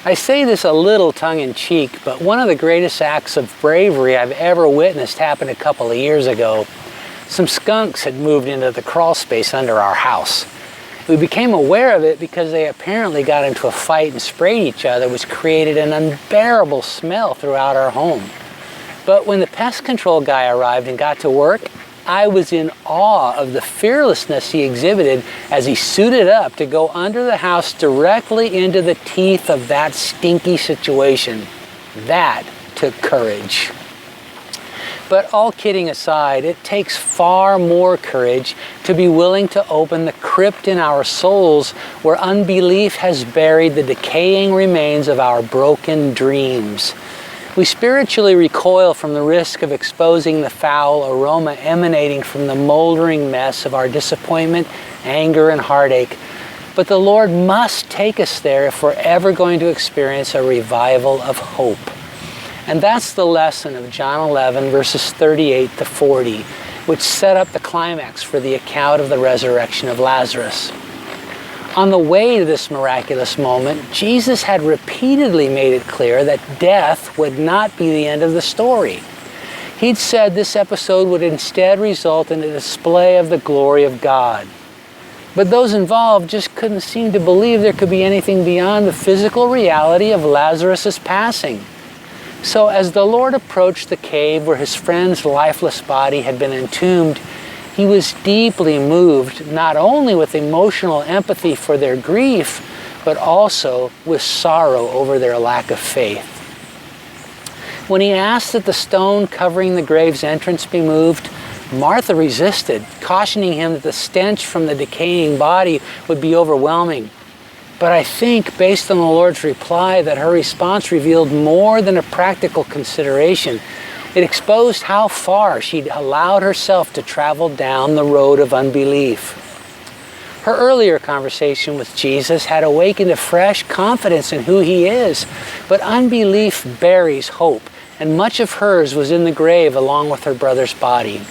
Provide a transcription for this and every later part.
I say this a little tongue-in-cheek, but one of the greatest acts of bravery I've ever witnessed happened a couple of years ago. Some skunks had moved into the crawl space under our house. We became aware of it because they apparently got into a fight and sprayed each other, which created an unbearable smell throughout our home. But when the pest control guy arrived and got to work, I was in awe of the fearlessness he exhibited as he suited up to go under the house directly into the teeth of that stinky situation. That took courage. But all kidding aside, it takes far more courage to be willing to open the crypt in our souls where unbelief has buried the decaying remains of our broken dreams. We spiritually recoil from the risk of exposing the foul aroma emanating from the moldering mess of our disappointment, anger, and heartache. But the Lord must take us there if we're ever going to experience a revival of hope. And that's the lesson of John 11, verses 38 to 40, which set up the climax for the account of the resurrection of Lazarus. On the way to this miraculous moment, Jesus had repeatedly made it clear that death would not be the end of the story. He'd said this episode would instead result in a display of the glory of God. But those involved just couldn't seem to believe there could be anything beyond the physical reality of Lazarus' passing. So as the Lord approached the cave where his friend's lifeless body had been entombed, he was deeply moved, not only with emotional empathy for their grief, but also with sorrow over their lack of faith. When he asked that the stone covering the grave's entrance be moved, Martha resisted, cautioning him that the stench from the decaying body would be overwhelming. But I think, based on the Lord's reply, that her response revealed more than a practical consideration. It exposed how far she'd allowed herself to travel down the road of unbelief. Her earlier conversation with Jesus had awakened a fresh confidence in who he is, but unbelief buries hope, and much of hers was in the grave along with her brother's body.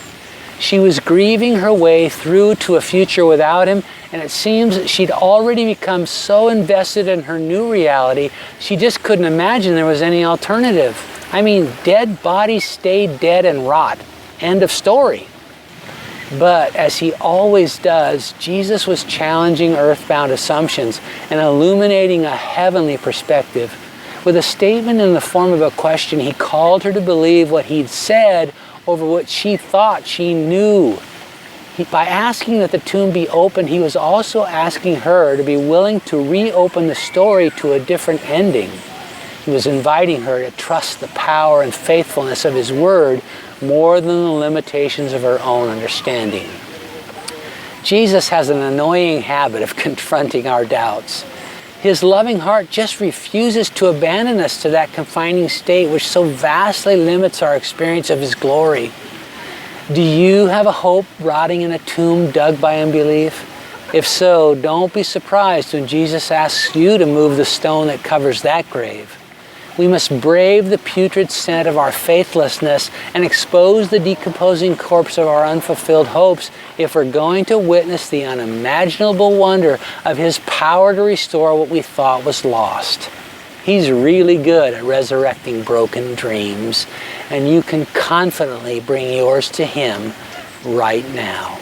She was grieving her way through to a future without him, and it seems that she'd already become so invested in her new reality, she just couldn't imagine there was any alternative. I mean, dead bodies stay dead and rot. End of story. But as he always does, Jesus was challenging earthbound assumptions and illuminating a heavenly perspective. With a statement in the form of a question, he called her to believe what he'd said over what she thought she knew. By asking that the tomb be opened, he was also asking her to be willing to reopen the story to a different ending. He was inviting her to trust the power and faithfulness of his word more than the limitations of her own understanding. Jesus has an annoying habit of confronting our doubts. His loving heart just refuses to abandon us to that confining state which so vastly limits our experience of his glory. Do you have a hope rotting in a tomb dug by unbelief? If so, don't be surprised when Jesus asks you to move the stone that covers that grave. We must brave the putrid scent of our faithlessness and expose the decomposing corpse of our unfulfilled hopes if we're going to witness the unimaginable wonder of his power to restore what we thought was lost. He's really good at resurrecting broken dreams, and you can confidently bring yours to him right now.